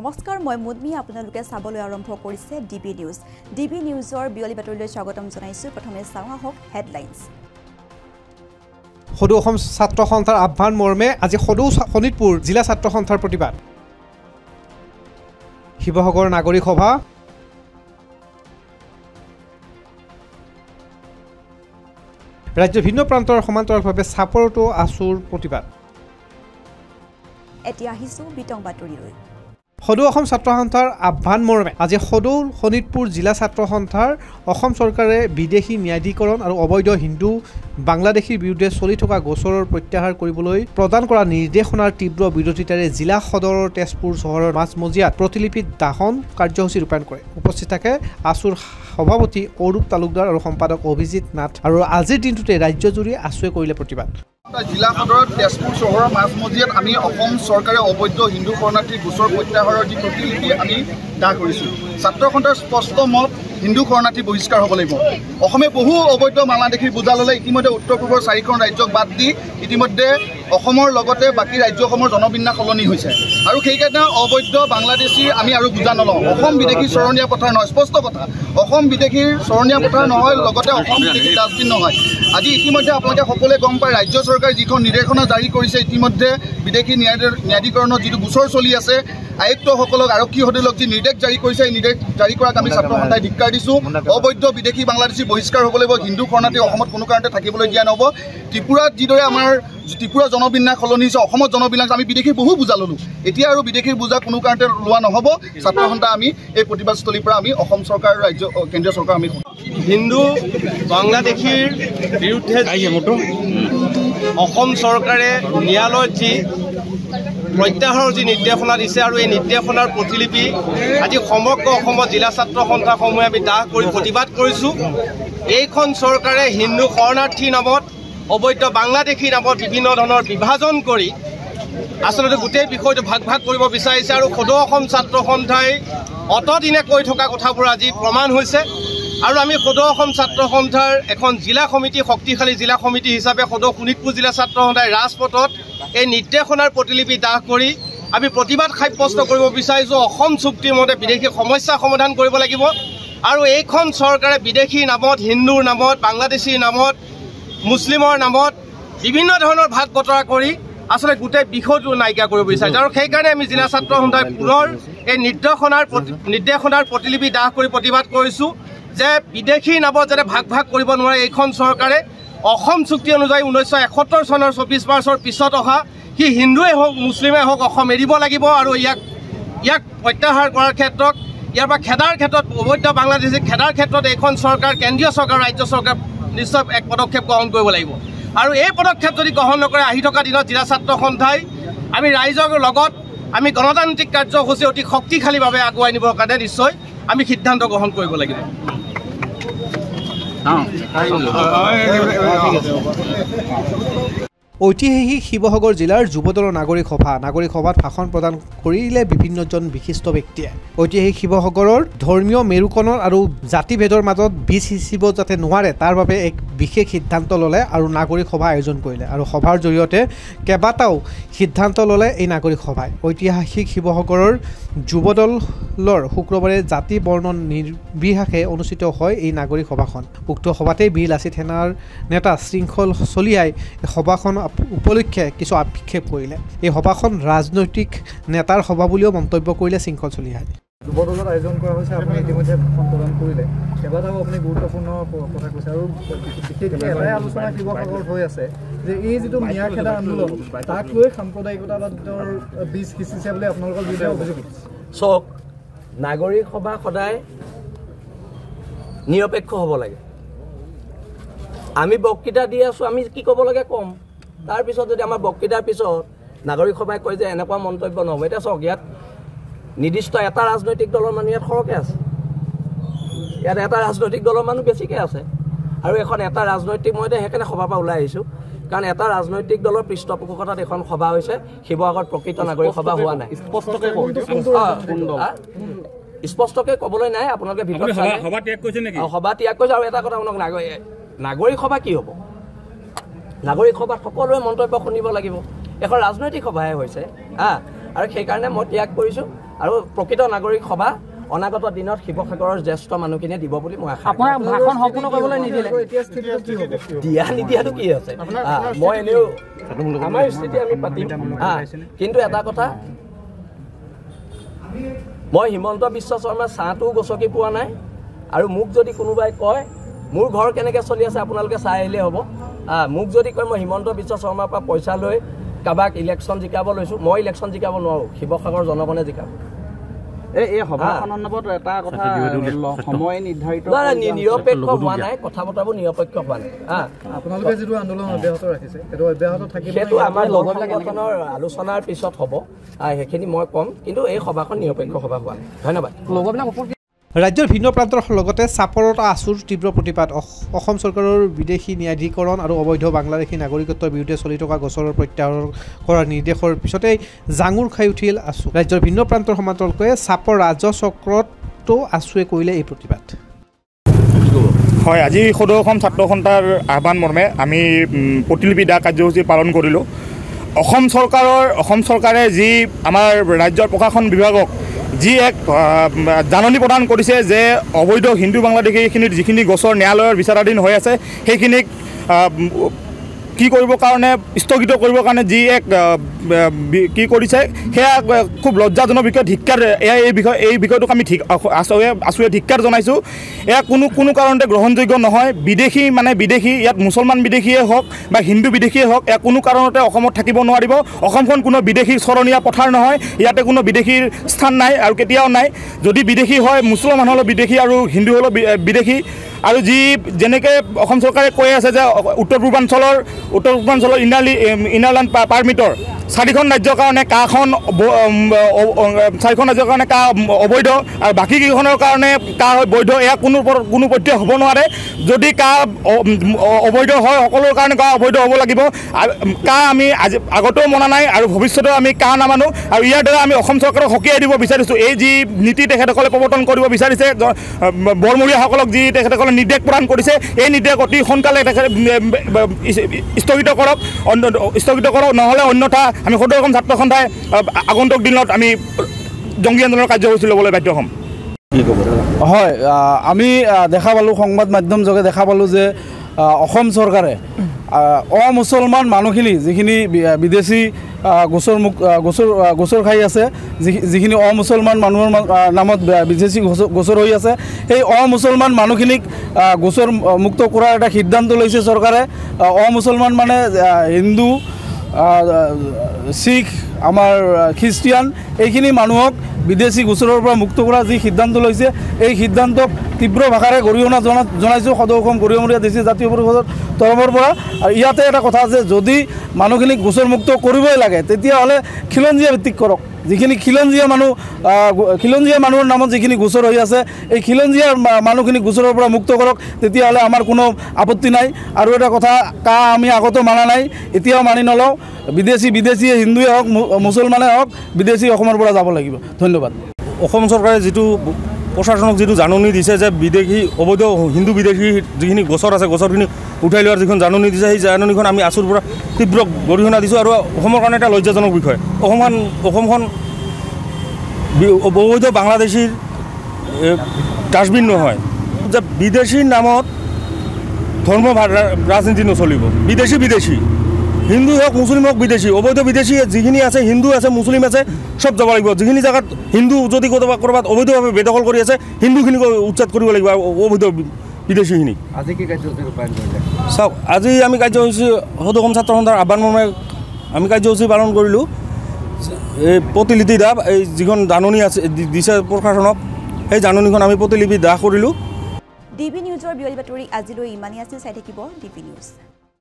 নমস্কাৰ মই মুদমি আপোনালোকে চাবলৈ আৰম্ভ কৰিছে ডিবি নিউজ ডিবি নিউজৰ বিয়লি বাতৰিলৈ স্বাগতম জনাইছো প্ৰথমে চাওঁ আহক হেডলাইনছ সদৌ অসম ছাত্ৰ সন্থাৰ আহ্বান মৰ্মে আজি সদৌ শোণিতপুৰ জিলা ছাত্ৰ সন্থাৰ প্ৰতিবাদ শিৱসাগৰ নাগৰিক সভা ৰাজ্যৰ ভিন্ন প্ৰান্তৰ সমান্তৰালভাৱে চাপৰতো আছুৰ প্ৰতিবাদ এতিয়া আহিছো বিতং বাতৰিলৈ সদৌ অসম ছাত্ৰ সন্থাৰ আহ্বান মৰ্মে আজি সদৌ শোণিতপুৰ জিলা ছাত্ৰ সন্থাৰ অসম চৰকাৰে বিদেশী ন্যায়াধিকৰণ আৰু অবৈধ হিন্দু বাংলাদেশীৰ বিৰুদ্ধে চলি থকা গোচৰৰ প্ৰত্যাহাৰ কৰিবলৈ প্ৰদান কৰা নিৰ্দেশনাৰ তীব্ৰ বিৰোধিতাৰে জিলা সদৰৰ তেজপুৰ চহৰৰ মাজমজিয়াত প্ৰতিলিপি দাহন কাৰ্যসূচী ৰূপায়ণ কৰে উপস্থিত থাকে আছুৰ সভাপতি অৰূপ তালুকদাৰ আৰু সম্পাদক অভিজিৎ নাথ আৰু আজিৰ দিনটোতে ৰাজ্যজুৰি আছুৱে কৰিলে প্ৰতিবাদ জিলা সদৰত তেজপুৰ চহৰৰ মাজমজিয়াত আমি অসম চৰকাৰে অবৈধ হিন্দু শৰণাৰ্থী গোচৰ প্ৰত্যাহাৰৰ যি প্ৰতিলিপি আমি দাহ কৰিছোঁ ছাত্ৰ সন্থাৰ স্পষ্ট মত হিন্দু শৰণাৰ্থী বহিষ্কাৰ হ'ব লাগিব অসমে বহু অবৈধ বাংলাদেশীৰ বোজা ল'লে ইতিমধ্যে উত্তৰ পূবৰ 4খন ৰাজ্যক বাদ দি ইতিমধ্যে অসমৰ লগতে বাকী ৰাজ্যসমূহৰ জনবিন্যাস সলনি হৈছে আৰু সেইকাৰণে অবৈধ বাংলাদেশীৰ আমি আৰু বুজা নলওঁ অসম বিদেশী চৰণীয়া পথাৰ নহয় স্পষ্ট কথা অসম বিদেশীৰ চৰণীয়া পথাৰ নহয় লগতে অসম বিদেশী ডাষ্টবিন নহয় আজি ইতিমধ্যে আপোনালোকে সকলোৱে গম পায় ৰাজ্য চৰকাৰে যিখন নিৰ্দেশনা জাৰি কৰিছে ইতিমধ্যে বিদেশী ন্যায়াধিকৰণৰ যিটো গোচৰ চলি আছে আয়ুক্তসকলক আৰক্ষী সদলক যি নিৰ্দেশ জাৰি কৰিছে এই নিৰ্দেশ জাৰি কৰাক আমি ছাত্ৰ সন্থাই ধিক্কাৰ দিছোঁ অবৈধ বিদেশী বাংলাদেশী বহিষ্কাৰ হ'ব লাগিব হিন্দু শৰণাৰ্থী অসমত কোনো কাৰণতে থাকিবলৈ দিয়া নহ'ব ত্ৰিপুৰাত যিদৰে আমাৰ ত্ৰিপুৰা জনবিন্যাস সলনি হৈছে অসমত জনবিন্যাস আমি বিদেশী বহু বুজা ল'লোঁ এতিয়া আৰু বিদেশীৰ বুজা কোনো কাৰণতে লোৱা নহ'ব ছাত্ৰ সন্থা আমি এই প্ৰতিবাদস্থলীৰ পৰা আমি অসম চৰকাৰ ৰাজ্য কেন্দ্ৰীয় চৰকাৰ আমি হিন্দু বাংলাদেশীৰ বিৰুদ্ধে অসম চৰকাৰে ন্যায়ালয়ত যি প্ৰত্যাহাৰৰ যি নিৰ্দেশনা দিছে আৰু এই নিৰ্দেশনাৰ প্ৰতিলিপি আজি সমগ্ৰ অসমত জিলা ছাত্ৰ সন্থাসমূহে আমি দাহ কৰি প্ৰতিবাদ কৰিছোঁ এইখন চৰকাৰে হিন্দু শৰণাৰ্থীৰ নামত অবৈধ বাংলাদেশীৰ নামত বিভিন্ন ধৰণৰ বিভাজন কৰি আচলতে গোটেই বিষয়টো ভাগ ভাগ কৰিব বিচাৰিছে আৰু সদৌ অসম ছাত্ৰ সন্থাই অতদিনে কৈ থকা কথাবোৰ আজি প্ৰমাণ হৈছে আৰু আমি সদৌ অসম ছাত্ৰ সন্থাৰ এখন জিলা সমিতি শক্তিশালী জিলা সমিতি হিচাপে সদৌ শোণিতপুৰ জিলা ছাত্ৰ সন্থাই ৰাজপথত এই নিৰ্দেশনাৰ প্ৰতিলিপি দাহ কৰি আমি প্ৰতিবাদ সাব্যস্ত কৰিব বিচাৰিছোঁ অসম চুক্তিৰ মতে বিদেশী সমস্যা সমাধান কৰিব লাগিব আৰু এইখন চৰকাৰে বিদেশীৰ নামত হিন্দুৰ নামত বাংলাদেশীৰ নামত মুছলিমৰ নামত বিভিন্ন ধৰণৰ ভাগ বতৰা কৰি আচলতে গোটেই বিষয়টো নাইকিয়া কৰিব বিচাৰিছে আৰু সেইকাৰণে আমি জিলা ছাত্ৰ সন্থাই পুনৰ এই নিৰ্দেশনাৰ প্ৰতিলিপি দাহ কৰি প্ৰতিবাদ কৰিছোঁ যে বিদেশীৰ নামত যাতে ভাগ ভাগ কৰিব নোৱাৰে এইখন চৰকাৰে অসম চুক্তি অনুযায়ী 1971 চনৰ 24 মাৰ্চৰ পিছত অহা সি হিন্দুৱে হওক মুছলিমে হওক অসম এৰিব লাগিব আৰু ইয়াক প্ৰত্যাহাৰ কৰাৰ ক্ষেত্ৰত ইয়াৰ পৰা খেদাৰ ক্ষেত্ৰত অবৈধ বাংলাদেশী খেদাৰ ক্ষেত্ৰত এইখন চৰকাৰ কেন্দ্ৰীয় চৰকাৰ ৰাজ্য চৰকাৰ নিশ্চয় এক পদক্ষেপ গ্ৰহণ কৰিব লাগিব আৰু এই পদক্ষেপ যদি গ্ৰহণ নকৰে আহি থকা দিনত জিলা ছাত্ৰ সন্থাই আমি ৰাইজৰ লগত আমি গণতান্ত্ৰিক কাৰ্যসূচী অতি শক্তিশালীভাৱে আগুৱাই নিবৰ কাৰণে নিশ্চয় আমি সিদ্ধান্ত গ্ৰহণ কৰিব লাগিব ঐতিহাসিক শিৱসাগৰ জিলাৰ যুৱদলৰ নাগৰিক সভাত ভাষণ প্ৰদান কৰিলে বিভিন্নজন বিশিষ্ট ব্যক্তিয়ে ঐতিহাসিক শিৱসাগৰৰ ধৰ্মীয় মেৰুকৰণৰ আৰু জাতিভেদৰ মাজত বীজ সিঁচিব যাতে নোৱাৰে তাৰ বাবে এক বিশেষ সিদ্ধান্ত ল'লে আৰু নাগৰিক সভা আয়োজন কৰিলে আৰু সভাৰ জৰিয়তে কেইবাটাও সিদ্ধান্ত ল'লে এই নাগৰিক সভাই ঐতিহাসিক শিৱসাগৰৰ যুৱদলৰ শুক্ৰবাৰে জাতি বৰ্ণ নিৰ্বিশেষে অনুষ্ঠিত হয় এই নাগৰিক সভাখন উক্ত সভাতে বীৰ লাচিত সেনাৰ নেতা শৃংখল চলিয়াই সভাখন উপলক্ষে কিছু আক্ষেপ কৰিলে এই সভাখন ৰাজনৈতিক নেতাৰ সভা বুলিও মন্তব্য কৰিলে শৃংখল চলিয়াই যুৱদলত আয়োজন কৰা হৈছে আপুনি ইতিমধ্যে ভাষণ প্ৰদান কৰিলে কেইবাটাও আপুনি গুৰুত্বপূৰ্ণ কথা কৈছে আৰু বিশেষকৈ এটাই আলোচনা শিৱসাগৰত হৈ আছে যে এই যিটো মিয়া খেদা আন্দোলন তাক লৈ সাম্প্ৰদায়িকতাৰ বীজ সিঁচিছে বুলি আপোনালোকৰ বিৰুদ্ধে অভিযোগ চাওক নাগৰিক সভা সদায় নিৰপেক্ষ হ'ব লাগে আমি বক্তৃতা দি আছোঁ আমি কি ক'ব লাগে ক'ম তাৰপিছত যদি আমাৰ বক্তৃতাৰ পিছত নাগৰিক সভাই কয় যে এনেকুৱা মন্তব্য নহ'ব এতিয়া চাওক ইয়াত নিৰ্দিষ্ট এটা ৰাজনৈতিক দলৰ মানুহ ইয়াত সৰহকৈ আছে ইয়াত এটা ৰাজনৈতিক দলৰ মানুহ বেছিকৈ আছে আৰু এখন এটা ৰাজনৈতিক মই এতিয়া সেইকাৰণে সভাৰ পৰা ওলাই আহিছোঁ কাৰণ এটা ৰাজনৈতিক দলৰ পৃষ্ঠপোষকতাত এখন সভা হৈছে শিৱসাগৰত প্ৰকৃত নাগৰিক সভা হোৱা নাই স্পষ্টকৈ ক'বলৈ নাই আপোনালোকে ভিতৰত সভা ত্যাগ কৰিছে আৰু এটা কথা শুনক নাগৰিক সভা কি হ'ব নাগৰিক সভাত সকলোৱে মন্তব্য শুনিব লাগিব এখন ৰাজনৈতিক সভাহে হৈছে আৰু সেইকাৰণে মই ত্যাগ কৰিছোঁ আৰু প্ৰকৃত নাগৰিক সভা অনাগত দিনত শিৱসাগৰৰ জ্যেষ্ঠ মানুহখিনিয়ে দিব বুলি মই আশা আপোনাৰ ভাষণ সম্পূৰ্ণ কৰিবলৈ নিদিলে এতিয়া স্থিতিটো কি হ'ব দিয়া নিদিয়াটো কি আছে মই এনেও আমাৰ স্থিতি আমি পাতিম কিন্তু এটা কথা মই হিমন্ত বিশ্ব শৰ্মাৰ চাহটোও গছকি পোৱা নাই আৰু মোক যদি কোনোবাই কয় মোৰ ঘৰ কেনেকৈ চলি আছে আপোনালোকে চাই আহিলে হ'ব মোক যদি কয় মই হিমন্ত বিশ্ব শৰ্মাৰ পৰা পইচা লৈ কাৰোবাক ইলেকশ্যন জিকাব লৈছোঁ মই ইলেকশ্যন জিকাব নোৱাৰোঁ শিৱসাগৰ জনগণে জিকাব এই সভাখনৰ নামত এটা কথা সময় নিৰ্ধাৰিত নিৰপেক্ষ হোৱা নাই কথা বতৰাবোৰ নিৰপেক্ষ হোৱা নাই আপোনালোকে যিটো আন্দোলন অব্যাহত ৰাখিছে সেইটো অব্যাহত থাকিব সেইটো আমাৰ লগৰবিলাকৰ আলোচনাৰ পিছত হ'ব সেইখিনি মই ক'ম কিন্তু এই সভাখন নিৰপেক্ষ সভা হোৱা নাই ধন্যবাদ লগৰবিলাক ৰাজ্যৰ ভিন্ন প্ৰান্তৰ লগতে চাপৰত আছুৰ তীব্ৰ প্ৰতিবাদ অসম চৰকাৰৰ বিদেশী ন্যায়াধিকৰণ আৰু অবৈধ বাংলাদেশী নাগৰিকত্বৰ বিৰুদ্ধে চলি থকা গোচৰৰ প্ৰত্যাহাৰ কৰাৰ নিৰ্দেশৰ পিছতেই জাঙুৰ খাই উঠিল আছু ৰাজ্যৰ ভিন্ন প্ৰান্তৰ সমান্তৰালকৈ চাপৰ ৰাজচক্ৰতো আছুৱে কৰিলে এই প্ৰতিবাদ হয় আজি সদৌ অসম ছাত্ৰ সন্থাৰ আহ্বান মৰ্মে আমি প্ৰতিলিপি দা কাৰ্যসূচী পালন কৰিলোঁ অসম চৰকাৰে যি আমাৰ ৰাজ্যৰ প্ৰশাসন বিভাগক যি এক জাননী প্ৰদান কৰিছে যে অবৈধ হিন্দু বাংলাদেশীখিনিৰ যিখিনি গোচৰ ন্যায়ালয়ৰ বিচাৰাধীন হৈ আছে সেইখিনিক কি কৰিবৰ কাৰণে স্থগিত কৰিবৰ কাৰণে যি এক কি কৰিছে সেয়া খুব লজ্জাজনক বিষয় ধিক্কাৰ এই বিষয়টোক আমি আছুৱে ধিক্কাৰ জনাইছোঁ এয়া কোনো কাৰণতে গ্ৰহণযোগ্য নহয় বিদেশী ইয়াত মুছলমান বিদেশীয়ে হওক বা হিন্দু বিদেশীয়ে হওক এয়া কোনো কাৰণতে অসমত থাকিব নোৱাৰিব অসমখন কোনো বিদেশীৰ চৰণীয়া পথাৰ নহয় ইয়াতে কোনো বিদেশীৰ স্থান নাই আৰু কেতিয়াও নাই যদি বিদেশী হয় মুছলমান হ'লেও বিদেশী আৰু হিন্দু হ'লেও বিদেশী আৰু যি যেনেকৈ অসম চৰকাৰে কৈ আছে যে উত্তৰ পূৰ্বাঞ্চলৰ ইনাৰলেণ্ড পাৰ্মিটৰ 4খন ৰাজ্যৰ কাৰণে কাখন 4খন ৰাজ্যৰ কাৰণে কা অবৈধ আৰু বাকী কেইখনৰ কাৰণে কা বৈধ এয়া কোনো পধ্যে হ'ব নোৱাৰে যদি কা অবৈধ হয় সকলোৰ কাৰণে কা অবৈধ হ'ব লাগিব কা আমি আগতেও মনা নাই আৰু ভৱিষ্যতেও আমি কা নামানো আৰু ইয়াৰ দ্বাৰা আমি অসম চৰকাৰক সকীয়াই দিব বিচাৰিছোঁ এই যি নীতি তেখেতসকলে প্ৰৱৰ্তন কৰিব বিচাৰিছে বৰমূৰীয়াসকলক যি তেখেতসকলে নিৰ্দেশ প্ৰদান কৰিছে এই নিৰ্দেশ অতি সোনকালে স্থগিত কৰক নহ'লে অন্যথা আমি সদৌ অসম ছাত্ৰ সন্থাই আগন্তুক দিনত আমি জংগী আন্দোলনৰ কাৰ্যসূচী ল'বলৈ বাধ্য হ'ম হয় আমি দেখা পালোঁ সংবাদ মাধ্যম যোগে দেখা পালোঁ যে অসম চৰকাৰে অমুছলমান মানুহখিনি যিখিনি বিদেশী গোচৰ খাই আছে যিখিনি অমুছলমান মানুহৰ নামত বিদেশী গোচৰ হৈ আছে সেই অমুছলমান মানুহখিনিক গোচৰ মুক্ত কৰাৰ এটা সিদ্ধান্ত লৈছে চৰকাৰে অমুছলমান মানে হিন্দু শিখ আমাৰ খ্ৰীষ্টিয়ান এইখিনি মানুহক বিদেশী গোচৰৰ পৰা মুক্ত কৰাৰ যি সিদ্ধান্ত লৈছে এই সিদ্ধান্তক তীব্ৰ ভাষাৰে গৰিহণা জনাইছোঁ সদৌ অসম গৰিহণীয়া দেশী জাতীয় পৰিষদৰ তৰফৰ পৰা আৰু ইয়াতে এটা কথা আছে যদি মানুহখিনিক গোচৰ মুক্ত কৰিবই লাগে তেতিয়াহ'লে খিলঞ্জীয়া ভিত্তিক কৰক যিখিনি খিলঞ্জীয়া মানুহৰ নামত যিখিনি গোচৰ হৈ আছে এই খিলঞ্জীয়া মানুহখিনিক গোচৰৰ পৰা মুক্ত কৰক তেতিয়াহ'লে আমাৰ কোনো আপত্তি নাই আৰু এটা কথা কা আমি আগতো মানা নাই এতিয়াও মানি নলওঁ বিদেশী হিন্দুৱে হওক মুছলমানে হওক বিদেশী অসমৰ পৰা যাব লাগিব ধন্যবাদ অসম চৰকাৰে যিটো প্ৰশাসনক যিটো জাননী দিছে যে বিদেশী অবৈধ হিন্দু বিদেশী যিখিনি গোচৰ আছে গোচৰখিনি উঠাই লোৱাৰ যিখন জাননী দিছে সেই জাননীখন আমি আছুৰ পৰা তীব্ৰ গৰিহণা দিছোঁ আৰু অসমৰ কাৰণে এটা লজ্জাজনক বিষয় অসমখন অবৈধ বাংলাদেশীৰ ডাষ্টবিন নহয় যে বিদেশীৰ নামত ধৰ্ম ৰাজনীতি নচলিব বিদেশী হিন্দু হওক মুছলিম হওক বিদেশী অবৈধ বিদেশী যিখিনি আছে হিন্দু আছে মুছলিম আছে সব যাব লাগিব যিখিনি জেগাত হিন্দু যদি ক'ৰবাত অবৈধভাৱে বেদখল কৰি আছে হিন্দুখিনিক উচ্ছেদ কৰিব লাগিব অবৈধ বিদেশীখিনিক আজি কি কাৰ্যসূচী ৰূপায়ণ কৰিলে চাওক আজি আমি কাৰ্যসূচী সদৌ অসম ছাত্ৰ সন্থাৰ আহ্বান মৰ্মে আমি কাৰ্যসূচী পালন কৰিলোঁ এই প্ৰতিলিপি দা এই যিখন জাননী আছে দিছে প্ৰশাসনক সেই জাননীখন আমি প্ৰতিলিপি দাহ কৰিলোঁ ডিবি নিউজৰ বিয়লি বাতৰি আজিলৈ ইমানেই আছিল চাই থাকিব ডিবি নিউজ